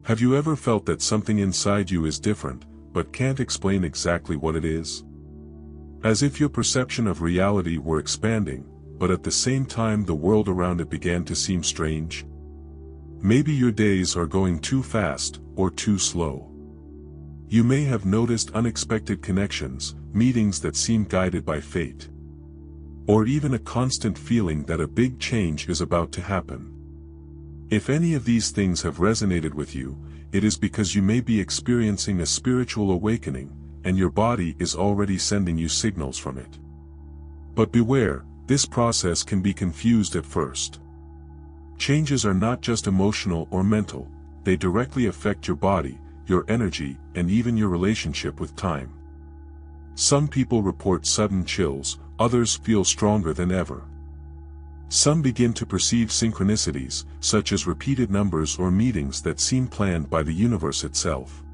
Have you ever felt that something inside you is different, but can't explain exactly what it is? As if your perception of reality were expanding, but at the same time the world around it began to seem strange? Maybe your days are going too fast, or too slow. You may have noticed unexpected connections, meetings that seem guided by fate. Or even a constant feeling that a big change is about to happen. If any of these things have resonated with you, it is because you may be experiencing a spiritual awakening, and your body is already sending you signals from it. But beware, this process can be confused at first. Changes are not just emotional or mental, they directly affect your body, your energy, and even your relationship with time. Some people report sudden chills, others feel stronger than ever. Some begin to perceive synchronicities, such as repeated numbers or meetings that seem planned by the universe itself.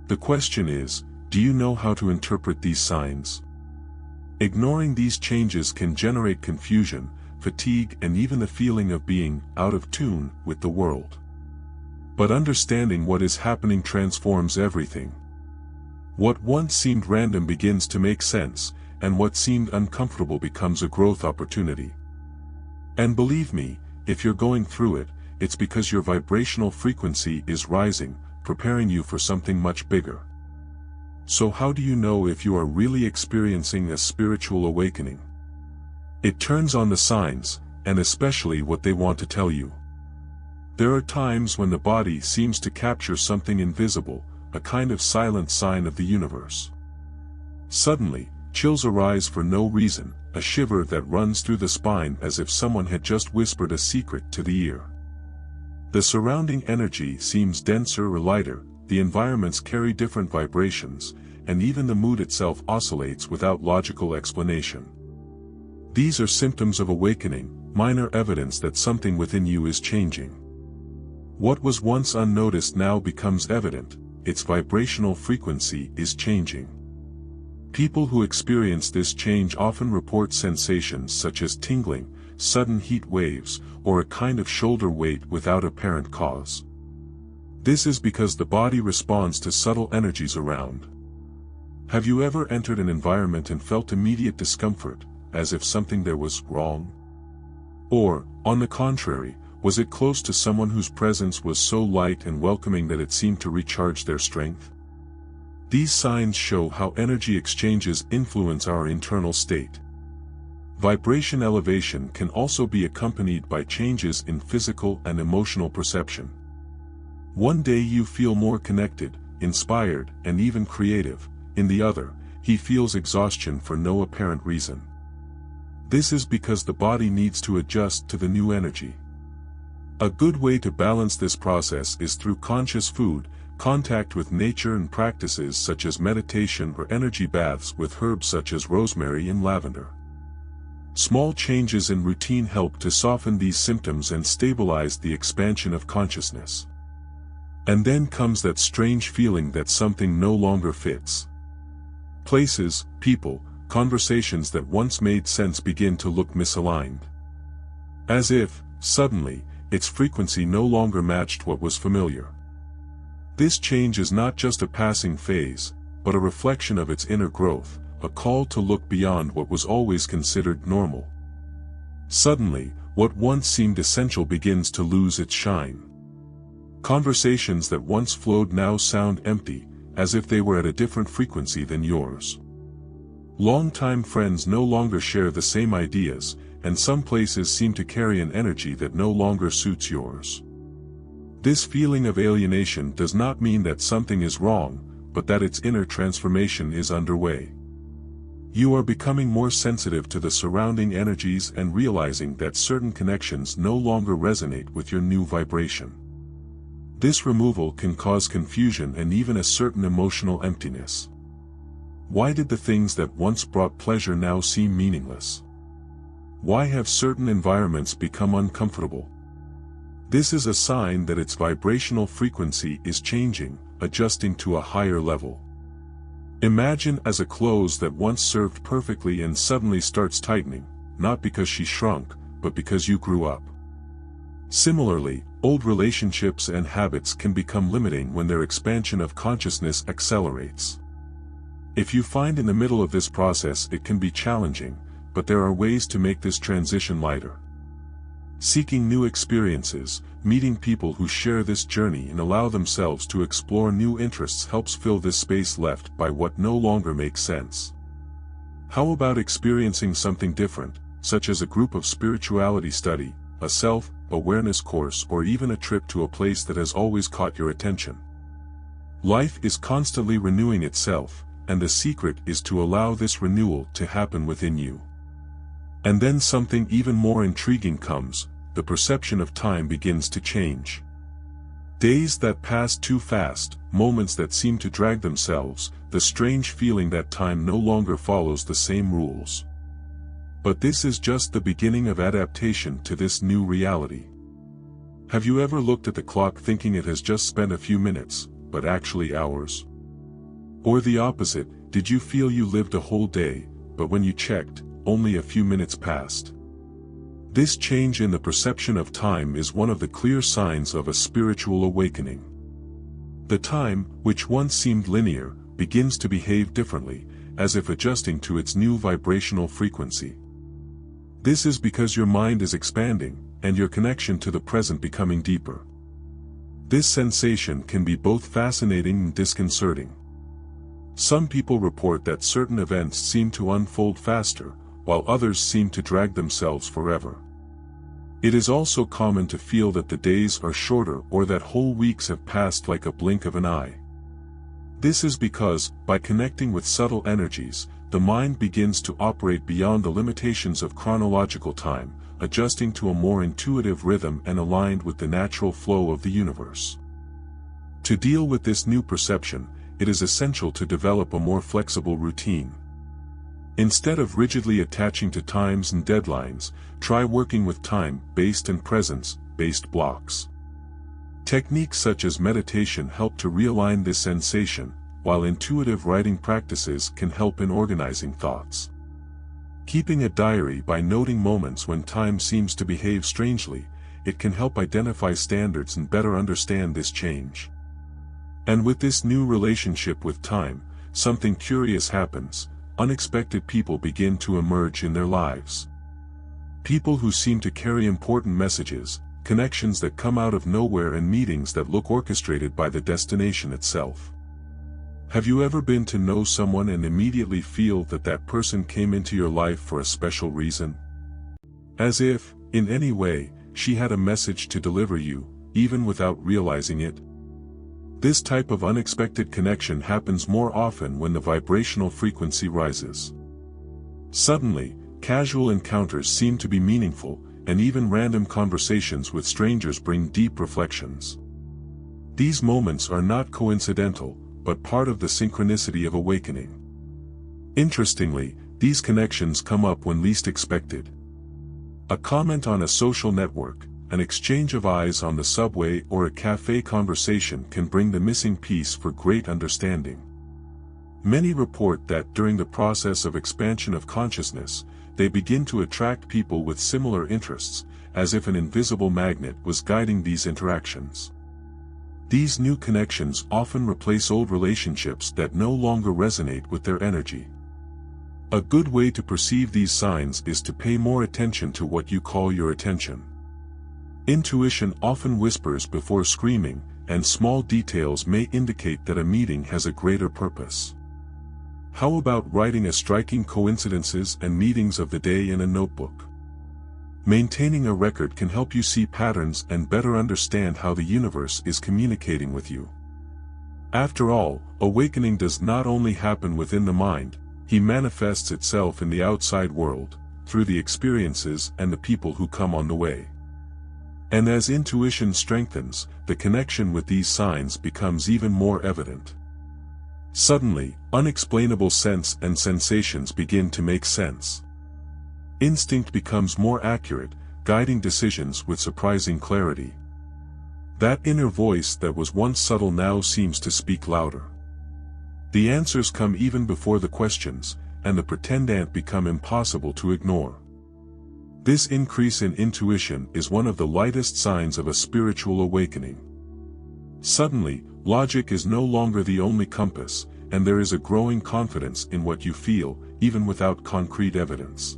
The question is, do you know how to interpret these signs? Ignoring these changes can generate confusion, fatigue, and even the feeling of being out of tune with the world. But understanding what is happening transforms everything. What once seemed random begins to make sense, and what seemed uncomfortable becomes a growth opportunity. And believe me, if you're going through it, it's because your vibrational frequency is rising, preparing you for something much bigger. So how do you know if you are really experiencing a spiritual awakening? It turns on the signs, and especially what they want to tell you. There are times when the body seems to capture something invisible, a kind of silent sign of the universe. Suddenly, chills arise for no reason, a shiver that runs through the spine as if someone had just whispered a secret to the ear. The surrounding energy seems denser or lighter, the environments carry different vibrations, and even the mood itself oscillates without logical explanation. These are symptoms of awakening, minor evidence that something within you is changing. What was once unnoticed now becomes evident, its vibrational frequency is changing. People who experience this change often report sensations such as tingling, sudden heat waves, or a kind of shoulder weight without apparent cause. This is because the body responds to subtle energies around. Have you ever entered an environment and felt immediate discomfort, as if something there was wrong? Or, on the contrary, was it close to someone whose presence was so light and welcoming that it seemed to recharge their strength? These signs show how energy exchanges influence our internal state. Vibration elevation can also be accompanied by changes in physical and emotional perception. One day you feel more connected, inspired, and even creative. In the other, he feels exhaustion for no apparent reason. This is because the body needs to adjust to the new energy. A good way to balance this process is through conscious food, contact with nature, and practices such as meditation or energy baths with herbs such as rosemary and lavender. Small changes in routine help to soften these symptoms and stabilize the expansion of consciousness. And then comes that strange feeling that something no longer fits. Places, people, conversations that once made sense begin to look misaligned. As if, suddenly, its frequency no longer matched what was familiar. This change is not just a passing phase, but a reflection of its inner growth, a call to look beyond what was always considered normal. Suddenly, what once seemed essential begins to lose its shine. Conversations that once flowed now sound empty, as if they were at a different frequency than yours. Longtime friends no longer share the same ideas, and some places seem to carry an energy that no longer suits yours. This feeling of alienation does not mean that something is wrong, but that its inner transformation is underway. You are becoming more sensitive to the surrounding energies and realizing that certain connections no longer resonate with your new vibration. This removal can cause confusion and even a certain emotional emptiness. Why did the things that once brought pleasure now seem meaningless? Why have certain environments become uncomfortable? This is a sign that its vibrational frequency is changing, adjusting to a higher level. Imagine as a clothes that once served perfectly and suddenly starts tightening, not because she shrunk, but because you grew up. Similarly, Old relationships and habits can become limiting when their expansion of consciousness accelerates. If you find in the middle of this process it can be challenging, but there are ways to make this transition lighter. Seeking new experiences, meeting people who share this journey and allow themselves to explore new interests helps fill this space left by what no longer makes sense. How about experiencing something different, such as a group of spirituality study, a self-awareness course, or even a trip to a place that has always caught your attention? Life is constantly renewing itself, and the secret is to allow this renewal to happen within you. And then something even more intriguing comes: the perception of time begins to change. Days that pass too fast, moments that seem to drag themselves, the strange feeling that time no longer follows the same rules. But this is just the beginning of adaptation to this new reality. Have you ever looked at the clock thinking it has just spent a few minutes, but actually hours? Or the opposite, did you feel you lived a whole day, but when you checked, only a few minutes passed? This change in the perception of time is one of the clear signs of a spiritual awakening. The time, which once seemed linear, begins to behave differently, as if adjusting to its new vibrational frequency. This is because your mind is expanding, and your connection to the present becoming deeper. This sensation can be both fascinating and disconcerting. Some people report that certain events seem to unfold faster, while others seem to drag themselves forever. It is also common to feel that the days are shorter or that whole weeks have passed like a blink of an eye. This is because, by connecting with subtle energies, the mind begins to operate beyond the limitations of chronological time, adjusting to a more intuitive rhythm and aligned with the natural flow of the universe. To deal with this new perception, it is essential to develop a more flexible routine. Instead of rigidly attaching to times and deadlines, try working with time-based and presence-based blocks. Techniques such as meditation help to realign this sensation, while intuitive writing practices can help in organizing thoughts. Keeping a diary by noting moments when time seems to behave strangely, it can help identify standards and better understand this change. And with this new relationship with time, something curious happens. Unexpected people begin to emerge in their lives. People who seem to carry important messages, connections that come out of nowhere, and meetings that look orchestrated by the destination itself. Have you ever been to know someone and immediately feel that that person came into your life for a special reason? As if, in any way, she had a message to deliver you, even without realizing it? This type of unexpected connection happens more often when the vibrational frequency rises. Suddenly, casual encounters seem to be meaningful, and even random conversations with strangers bring deep reflections. These moments are not coincidental, but part of the synchronicity of awakening. Interestingly, these connections come up when least expected. A comment on a social network, an exchange of eyes on the subway, or a cafe conversation can bring the missing piece for great understanding. Many report that during the process of expansion of consciousness, they begin to attract people with similar interests, as if an invisible magnet was guiding these interactions. These new connections often replace old relationships that no longer resonate with their energy. A good way to perceive these signs is to pay more attention to what you call your attention. Intuition often whispers before screaming, and small details may indicate that a meeting has a greater purpose. How about writing a striking coincidences and meetings of the day in a notebook? Maintaining a record can help you see patterns and better understand how the universe is communicating with you. After all, awakening does not only happen within the mind, it manifests itself in the outside world, through the experiences and the people who come on the way. And as intuition strengthens, the connection with these signs becomes even more evident. Suddenly, unexplainable sense and sensations begin to make sense. Instinct becomes more accurate, guiding decisions with surprising clarity. That inner voice that was once subtle now seems to speak louder. The answers come even before the questions, and the pretendant become impossible to ignore. This increase in intuition is one of the lightest signs of a spiritual awakening. Suddenly, logic is no longer the only compass, and there is a growing confidence in what you feel, even without concrete evidence.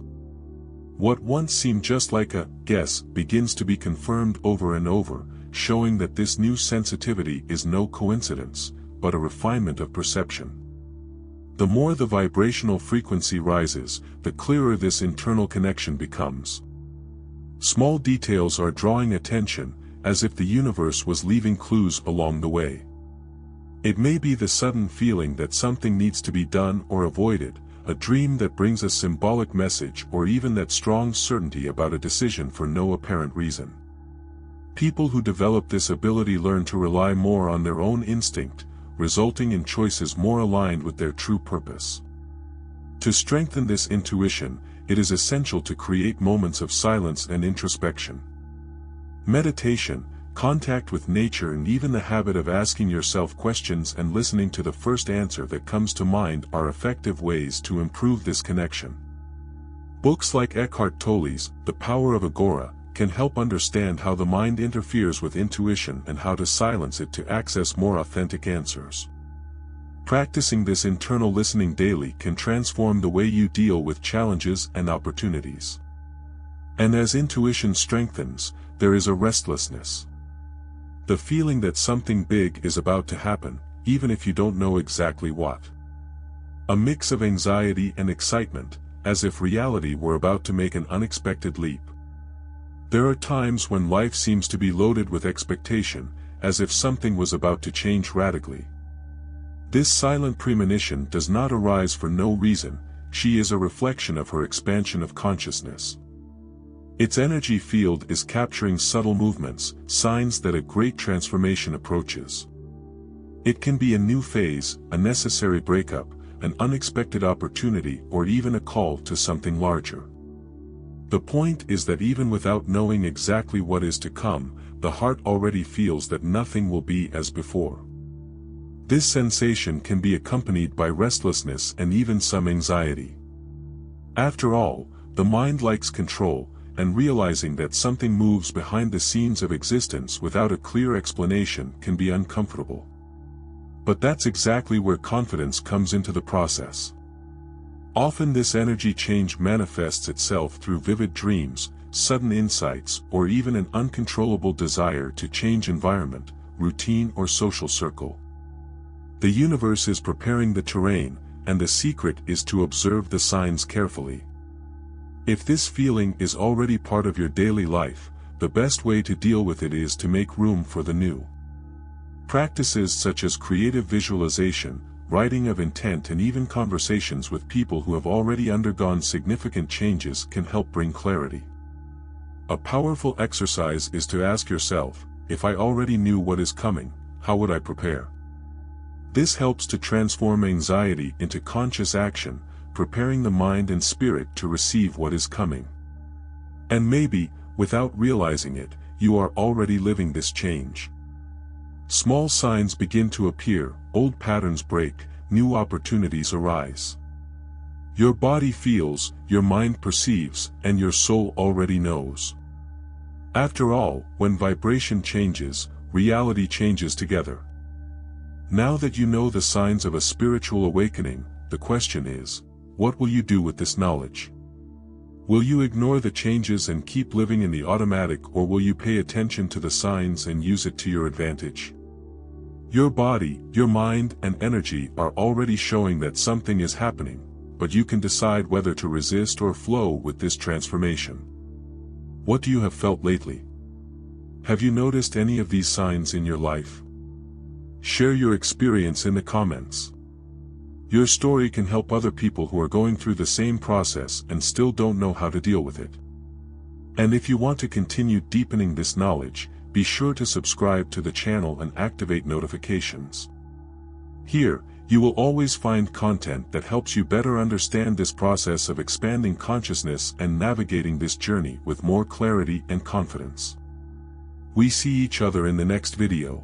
What once seemed just like a guess begins to be confirmed over and over, showing that this new sensitivity is no coincidence, but a refinement of perception. The more the vibrational frequency rises, the clearer this internal connection becomes. Small details are drawing attention, as if the universe was leaving clues along the way. It may be the sudden feeling that something needs to be done or avoided, a dream that brings a symbolic message, or even that strong certainty about a decision for no apparent reason. People who develop this ability learn to rely more on their own instinct, resulting in choices more aligned with their true purpose. To strengthen this intuition, it is essential to create moments of silence and introspection. Meditation, contact with nature, and even the habit of asking yourself questions and listening to the first answer that comes to mind are effective ways to improve this connection. Books like Eckhart Tolle's The Power of Agora can help understand how the mind interferes with intuition and how to silence it to access more authentic answers. Practicing this internal listening daily can transform the way you deal with challenges and opportunities. And as intuition strengthens, there is a restlessness. The feeling that something big is about to happen, even if you don't know exactly what. A mix of anxiety and excitement, as if reality were about to make an unexpected leap. There are times when life seems to be loaded with expectation, as if something was about to change radically. This silent premonition does not arise for no reason, she is a reflection of her expansion of consciousness. Its energy field is capturing subtle movements, signs that a great transformation approaches. It can be a new phase, a necessary breakup, an unexpected opportunity, or even a call to something larger. The point is that even without knowing exactly what is to come, the heart already feels that nothing will be as before. This sensation can be accompanied by restlessness and even some anxiety. After all, the mind likes control, and realizing that something moves behind the scenes of existence without a clear explanation can be uncomfortable. But that's exactly where confidence comes into the process. Often this energy change manifests itself through vivid dreams, sudden insights, or even an uncontrollable desire to change environment, routine, or social circle. The universe is preparing the terrain, and the secret is to observe the signs carefully. If this feeling is already part of your daily life, the best way to deal with it is to make room for the new. Practices such as creative visualization, writing of intent, and even conversations with people who have already undergone significant changes can help bring clarity. A powerful exercise is to ask yourself, if I already knew what is coming, how would I prepare? This helps to transform anxiety into conscious action, preparing the mind and spirit to receive what is coming. And maybe, without realizing it, you are already living this change. Small signs begin to appear, old patterns break, new opportunities arise. Your body feels, your mind perceives, and your soul already knows. After all, when vibration changes, reality changes together. Now that you know the signs of a spiritual awakening, the question is, what will you do with this knowledge? Will you ignore the changes and keep living in the automatic, or will you pay attention to the signs and use it to your advantage? Your body, your mind, and energy are already showing that something is happening, but you can decide whether to resist or flow with this transformation. What do you have felt lately? Have you noticed any of these signs in your life? Share your experience in the comments. Your story can help other people who are going through the same process and still don't know how to deal with it. And if you want to continue deepening this knowledge, be sure to subscribe to the channel and activate notifications. Here, you will always find content that helps you better understand this process of expanding consciousness and navigating this journey with more clarity and confidence. We see each other in the next video.